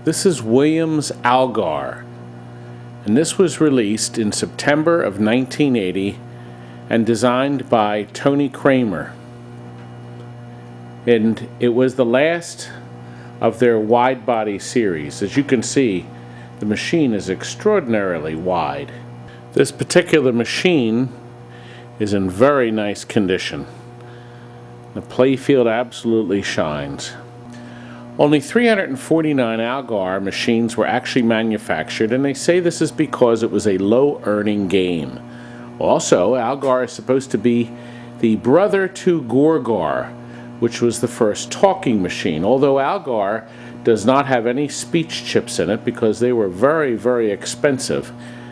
This is Williams' Algar, and this was released in September of 1980 and designed by Tony Kramer. And it was the last of their wide body series. As you can see, the machine is extraordinarily wide. This particular machine is in very nice condition. The playfield absolutely shines. Only 349 Algar machines were actually manufactured, and they say this is because it was a low-earning game. Also, Algar is supposed to be the brother to Gorgar, which was the first talking machine, although Algar does not have any speech chips in it because they were very, very expensive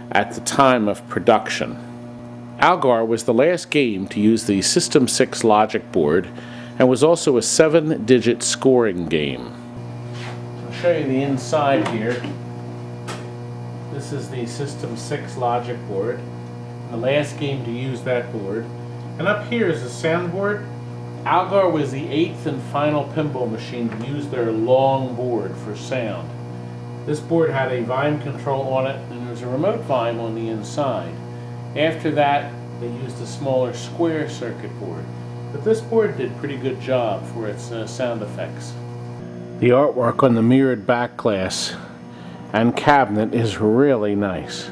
at the time of production. Algar was the last game to use the System 6 logic board and was also a 7-digit scoring game. I'll show you the inside here. This is the System 6 logic board, the last game to use that board. And up here is the soundboard. Algar was the 8th and final pinball machine to use their long board for sound. This board had a volume control on it, and there was a remote volume on the inside. After that, they used a smaller square circuit board. But this board did a pretty good job for its sound effects. The artwork on the mirrored back glass and cabinet is really nice,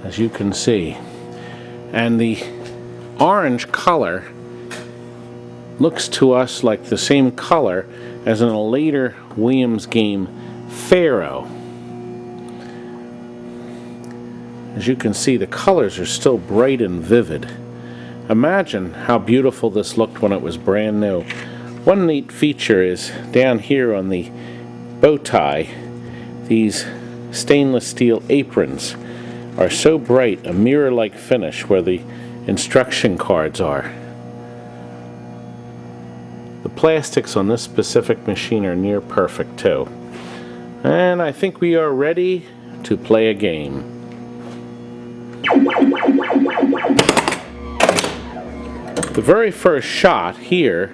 as you can see. And the orange color looks to us like the same color as in a later Williams game, Pharaoh. As you can see, the colors are still bright and vivid. Imagine how beautiful this looked when it was brand new. One neat feature is down here on the bow tie, these stainless steel aprons are so bright, a mirror-like finish where the instruction cards are. The plastics on this specific machine are near perfect too. And I think we are ready to play a game. The very first shot here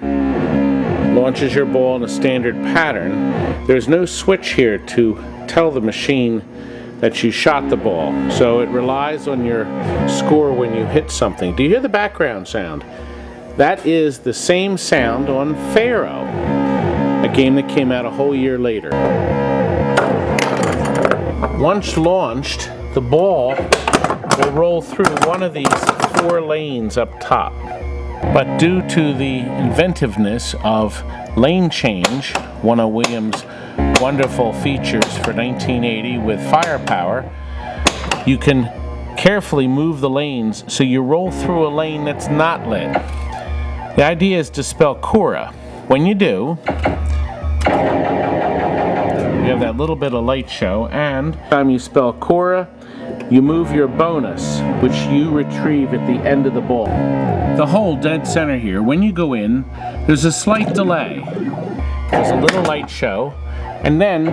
launches your ball in a standard pattern. There's no switch here to tell the machine that you shot the ball, so it relies on your score when you hit something. Do you hear the background sound? That is the same sound on Pharaoh, a game that came out a whole year later. Once launched, the ball will roll through one of these 4 lanes up top. But due to the inventiveness of lane change, one of Williams' wonderful features for 1980 with firepower, you can carefully move the lanes so you roll through a lane that's not lit. The idea is to spell Cora. When you do, you have that little bit of light show, and every time you spell Cora, you move your bonus, which you retrieve at the end of the ball. The hole dead center here, when you go in, there's a slight delay. There's a little light show, and then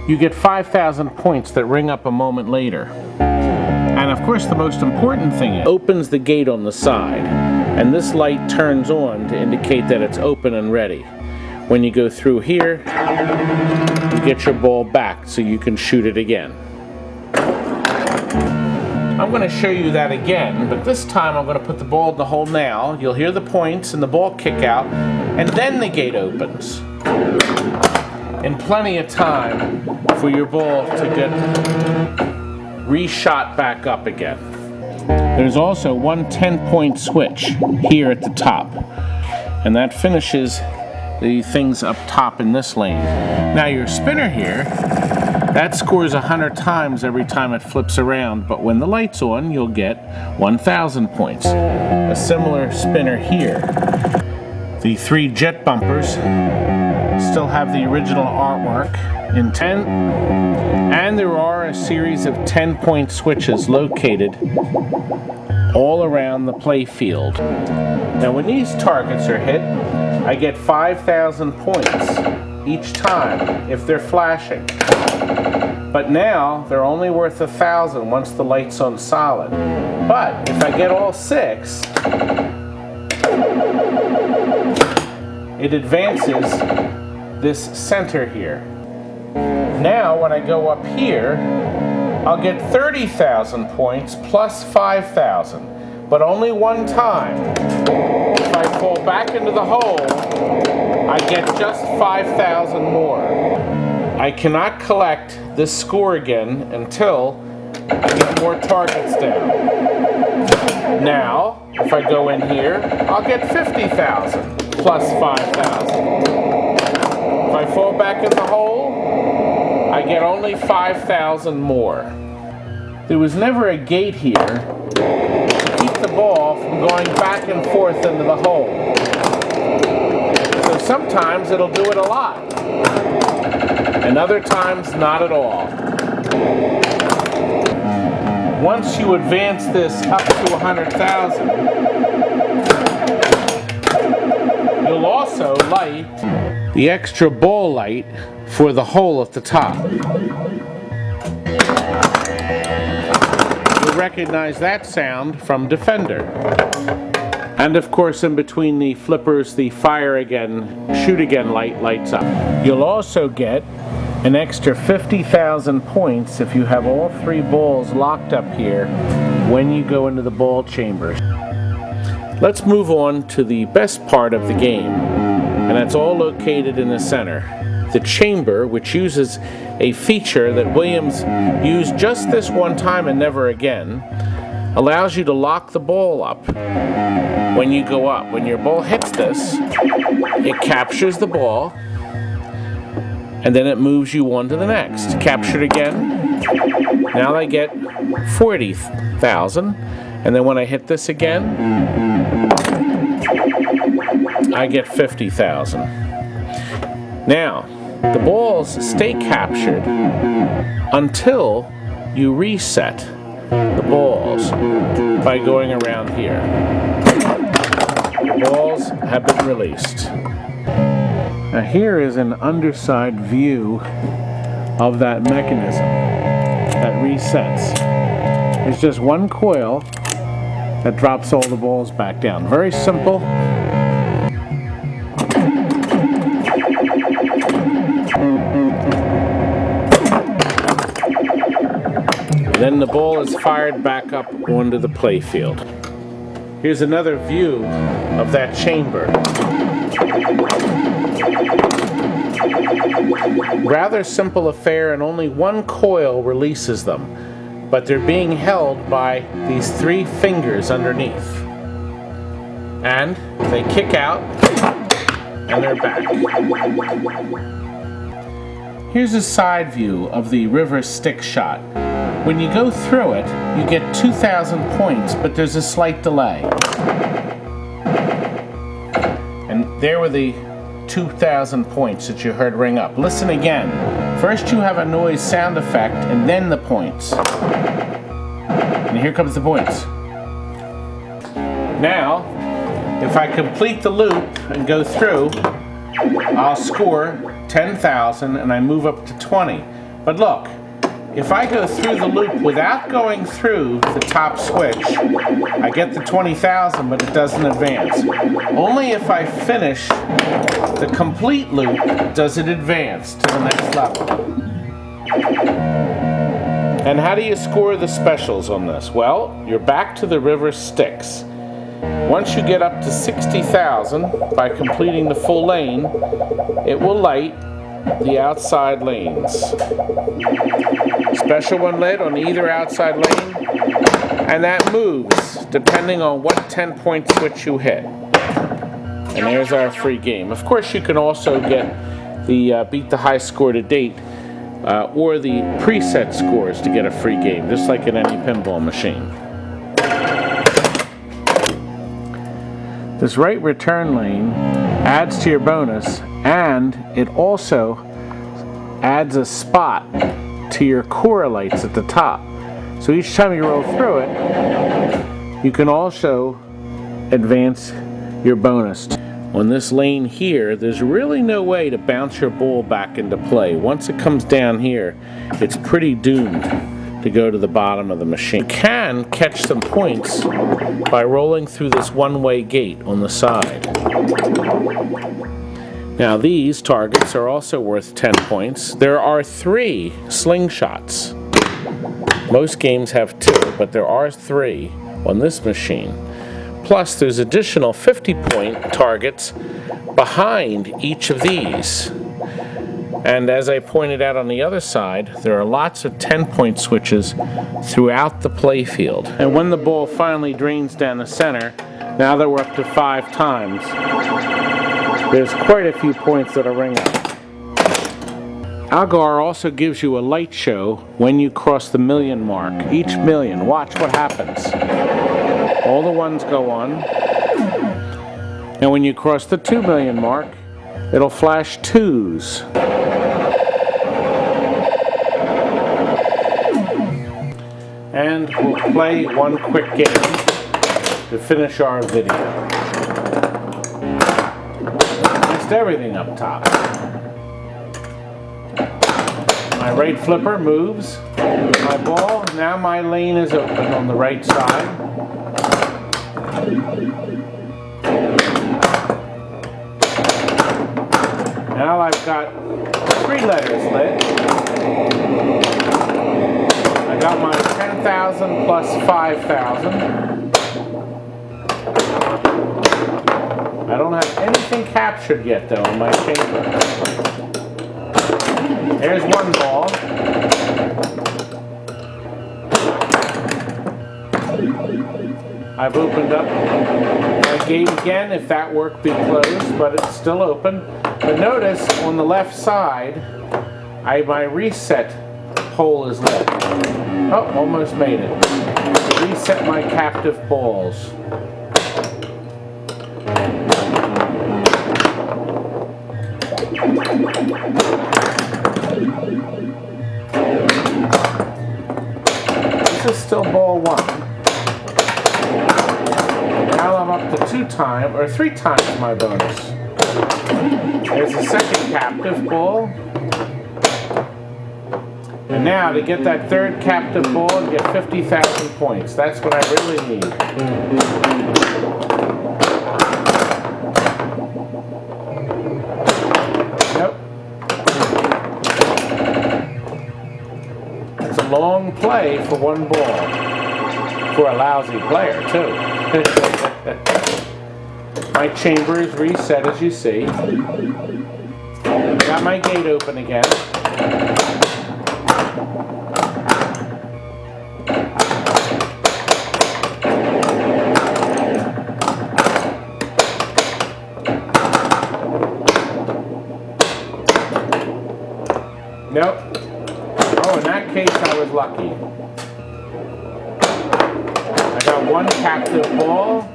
you get 5,000 points that ring up a moment later. And of course, the most important thing is it opens the gate on the side, and this light turns on to indicate that it's open and ready. When you go through here, you get your ball back so you can shoot it again. I'm going to show you that again, but this time I'm going to put the ball in the hole now. You'll hear the points and the ball kick out, and then the gate opens. In plenty of time for your ball to get reshot back up again. There's also one 10-point switch here at the top, and that finishes the things up top in this lane. Now your spinner here, that scores 100 times every time it flips around, but when the light's on, you'll get 1,000 points. A similar spinner here. The 3 jet bumpers still have the original artwork in 10, and there are a series of 10-point switches located all around the play field. Now when these targets are hit, I get 5,000 points each time if they're flashing. But now they're only worth 1,000 once the light's on solid. But if I get all 6, it advances this center here. Now when I go up here, I'll get 30,000 points plus 5,000, but only one time. If I fall back into the hole, I get just 5,000 more. I cannot collect this score again until I get more targets down. Now, if I go in here, I'll get 50,000 plus 5,000. If I fall back in the hole, I get only 5,000 more. There was never a gate here to keep the ball from going back and forth into the hole. So sometimes it'll do it a lot, and other times not at all. Once you advance this up to 100,000, you'll also light the extra ball light for the hole at the top. You'll recognize that sound from Defender. And of course, in between the flippers, the fire again, shoot again light lights up. You'll also get an extra 50,000 points if you have all three balls locked up here when you go into the ball chamber. Let's move on to the best part of the game, and that's all located in the center. The chamber, which uses a feature that Williams used just this one time and never again, allows you to lock the ball up when you go up. When your ball hits this, it captures the ball, and then it moves you on to the next. Captured again. Now I get 40,000, and then when I hit this again, I get 50,000. Now, the balls stay captured until you reset the balls by going around here. The balls have been released. Now here is an underside view of that mechanism that resets. It's just one coil that drops all the balls back down. Very simple. Then the ball is fired back up onto the playfield. Here's another view of that chamber. Rather simple affair, and only one coil releases them, but they're being held by these three fingers underneath. And they kick out, and they're back. Here's a side view of the river stick shot. When you go through it, you get 2,000 points, but there's a slight delay. And there were the 2,000 points that you heard ring up. Listen again. First you have a noise sound effect, and then the points. And here comes the points. Now, if I complete the loop and go through, I'll score 10,000 and I move up to 20. But look, if I go through the loop without going through the top switch, I get the 20,000, but it doesn't advance. Only if I finish the complete loop does it advance to the next level. And how do you score the specials on this? Well, you're back to the river sticks. Once you get up to 60,000 by completing the full lane, it will light the outside lanes. Special one lit on either outside lane, and that moves depending on what 10-point switch you hit. And there's our free game. Of course, you can also get the beat the high score to date or the preset scores to get a free game, just like in any pinball machine. This right return lane adds to your bonus, and it also adds a spot to your core lights at the top. So each time you roll through it, you can also advance your bonus. On this lane here, there's really no way to bounce your ball back into play. Once it comes down here, it's pretty doomed to go to the bottom of the machine. You can catch some points by rolling through this one-way gate on the side. Now these targets are also worth 10 points. There are 3 slingshots. Most games have 2, but there are 3 on this machine. Plus there's additional 50-point targets behind each of these. And as I pointed out on the other side, there are lots of 10-point switches throughout the playfield. And when the ball finally drains down the center, now that we're up to 5 times, there's quite a few points that'll ring up. Algar also gives you a light show when you cross the million mark. Each million, watch what happens. All the ones go on. And when you cross the 2 million mark, it'll flash 2s. And we'll play one quick game to finish our video. Missed everything up top. My right flipper moves my ball. Now my lane is open on the right side. Now I've got 3 letters lit. I got my 10,000 plus 5,000. I don't have anything captured yet though in my chamber. There's one ball. I've opened up my gate again. If that worked, be closed, but it's still open. But notice on the left side, my reset hole is lit. Oh, almost made it. Reset my captive balls. This is still ball 1. Now I'm up to 3 times my bonus. There's a second captive ball. And now to get that 3rd captive ball and get 50,000 points. That's what I really need. Nope. It's a long play for 1 ball. For a lousy player, too. My chamber is reset, as you see. Got my gate open again. Nope. Oh, in that case, I was lucky. I got 1 captive ball.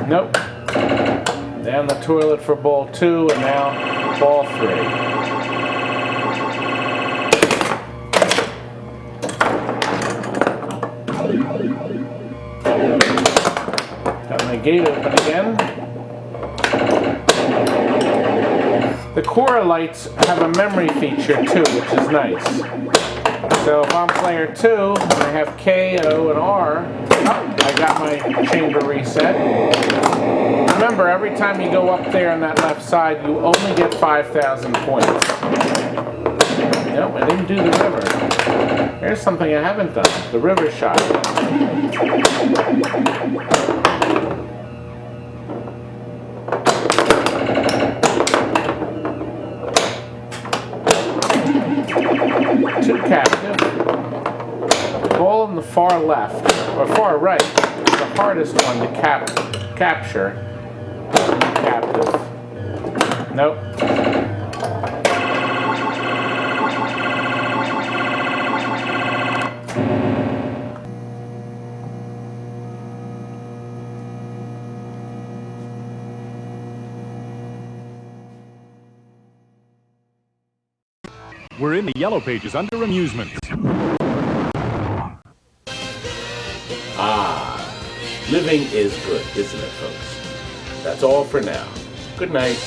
Nope. Down the toilet for ball 2, and now ball 3. Got my gate open again. The Cora lights have a memory feature too, which is nice. So if I'm player 2, and I have K, O, and R, I got my chamber reset. Remember, every time you go up there on that left side, you only get 5,000 points. Nope, I didn't do the river. Here's something I haven't done, the river shot. 2 captive. The ball on the far left, or far right, is the hardest one to capture. Captive. Nope. We're in the yellow pages under amusements. Living is good, isn't it, folks? That's all for now. Good night.